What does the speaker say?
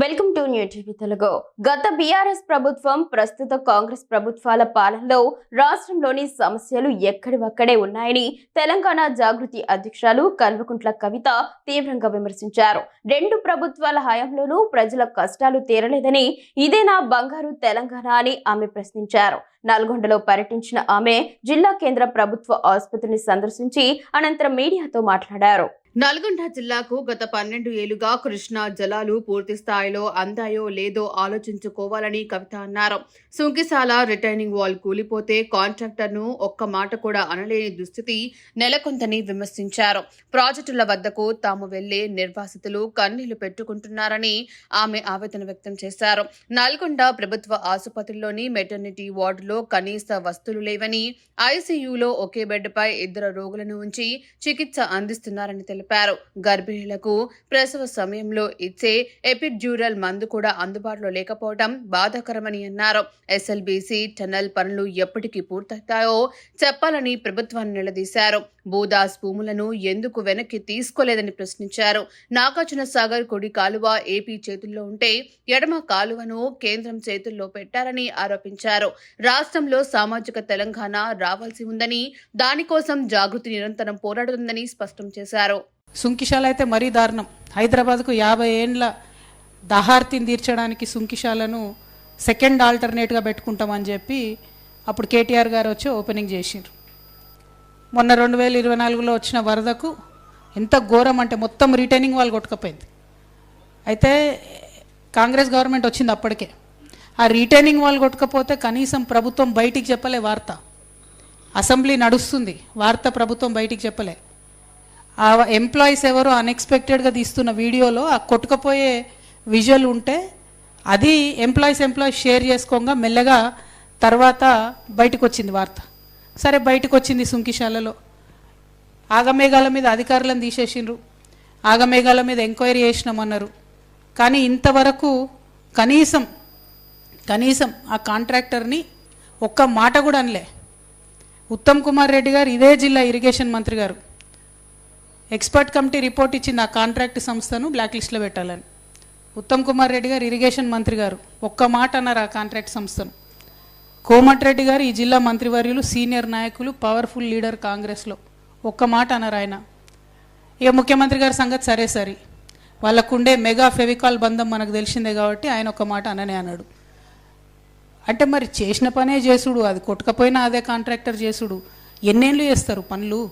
Welcome to new TV Telugu. గత BRS ప్రభుత్వం ప్రస్తుత కాంగ్రెస్ ప్రభుత్వాల పాలనలో రాష్ట్రంలోని సమస్యలు ఎక్కడివక్కడే ఉన్నాయని తెలంగాణ జాగృతి అధ్యక్షురాలు కల్వకుంట్ల కవిత తీవ్రంగా విమర్శించారు. రెండు ప్రభుత్వాల హయాంలోనూ ప్రజల కష్టాలు తీరలేదని, ఇదేనా బంగారు తెలంగాణ అని ఆమె ప్రశ్నించారు. నల్గొండలో పర్యటించిన ఆమె జిల్లా కేంద్ర ప్రభుత్వ ఆసుపత్రిని సందర్శించి అనంతరం మీడియాతో మాట్లాడారు. నల్గొండ జిల్లాకు గత 12 ఏళ్లుగా కృష్ణా జలాలు పూర్తి స్థాయిలో అందాయో లేదో ఆలోచించుకోవాలని కవిత అన్నారు. సుంకిశాల రిటైనింగ్ వాల్ కూలిపోతే కాంట్రాక్టర్ను ఒక్క మాట కూడా అనలేని దుస్థితి నెలకొందని విమర్శించారు. ప్రాజెక్టుల వద్దకు తాము వెళ్లే నిర్వాసితులు కన్నీళ్లు పెట్టుకుంటున్నారని ఆమె ఆవేదన వ్యక్తం చేశారు. నల్గొండ ప్రభుత్వ ఆసుపత్రిలోని మెటర్నిటీ వార్డులో కనీస వస్తువులు లేవని, ఐసీయూలో ఒకే బెడ్పై 2 రోగులను ఉంచి చికిత్స అందిస్తున్నారని తెలిపారు. గర్భిణులకు ప్రసవ సమయంలో ఇచ్చే ఎపిడ్యూరల్ మందు కూడా అందుబాటులో లేకపోవడం బాధాకరమని అన్నారు. ఎస్ఎల్బీసీ టన్నల్ పనులు ఎప్పటికీ పూర్తవుతాయో చెప్పాలని ప్రభుత్వాన్ని నిలదీశారు. భూదాస్ భూములను ఎందుకు వెనక్కి తీసుకోలేదని ప్రశ్నించారు. నాగార్జున సాగర్ కుడి కాలువ ఏపీ చేతుల్లో ఉంటే ఎడమ కాలువను కేంద్రం చేతుల్లో పెట్టారని ఆరోపించారు. రాష్ట్రంలో సామాజిక తెలంగాణ రావాల్సి ఉందని, దానికోసం జాగృతి నిరంతరం పోరాడుతుందని స్పష్టం చేశారు. సుంకిశాల అయితే మరీ దారుణం. హైదరాబాద్కు 50 ఏండ్ల దహార్తిని తీర్చడానికి సుంకిశాలను సెకండ్ ఆల్టర్నేట్గా పెట్టుకుంటామని చెప్పి అప్పుడు కేటీఆర్ గారు వచ్చి ఓపెనింగ్ చేసిండ్రు. మొన్న 2024లో వచ్చిన వరదకు ఎంత ఘోరం అంటే మొత్తం రిటైనింగ్ వాల్ కొట్టుకపోయింది. అయితే కాంగ్రెస్ గవర్నమెంట్ వచ్చింది అప్పటికే. ఆ రిటైనింగ్ వాల్ కొట్టుకపోతే కనీసం ప్రభుత్వం బయటికి చెప్పలే వార్త. అసెంబ్లీ నడుస్తుంది, వార్త ప్రభుత్వం బయటికి చెప్పలే. ఆ ఎంప్లాయీస్ ఎవరో అన్ఎక్స్పెక్టెడ్గా తీస్తున్న వీడియోలో ఆ కొట్టుకపోయే విజువల్ ఉంటే అది ఎంప్లాయీస్ షేర్ చేసుకోగా మెల్లగా తర్వాత బయటకు వచ్చింది వార్త. సరే బయటకు వచ్చింది సుంకిశాలలో. ఆగమేఘాల మీద అధికారులను తీసేసిండ్రు, ఆగమేఘాల మీద ఎంక్వైరీ చేసినామన్నారు. కానీ ఇంతవరకు కనీసం ఆ కాంట్రాక్టర్ని ఒక్క మాట కూడా అనలే. ఉత్తమ్ కుమార్ రెడ్డి గారు, ఇదే జిల్లా ఇరిగేషన్ మంత్రి గారు, ఎక్స్పర్ట్ కమిటీ రిపోర్ట్ ఇచ్చింది ఆ కాంట్రాక్ట్ సంస్థను బ్లాక్ లిస్ట్లో పెట్టాలని. ఉత్తమ్ కుమార్ రెడ్డి గారు, ఇరిగేషన్ మంత్రి గారు ఒక్క మాట అన్నారు ఆ కాంట్రాక్ట్ సంస్థను. కోమటిరెడ్డి గారు, ఈ జిల్లా మంత్రివర్యులు, సీనియర్ నాయకులు, పవర్ఫుల్ లీడర్ కాంగ్రెస్లో, ఒక్క మాట అన్నారు ఆయన. ఇక ముఖ్యమంత్రి గారి సంగతి సరే, వాళ్ళకుండే మెగా ఫెవికాల్ బంధం మనకు తెలిసిందే కాబట్టి ఆయన ఒక్క మాట అననే అన్నాడు. అంటే మరి చేసిన పనే చేసుడు, అది కొట్టకపోయినా అదే కాంట్రాక్టర్ చేసుడు. ఎన్నేళ్ళు చేస్తారు పనులు?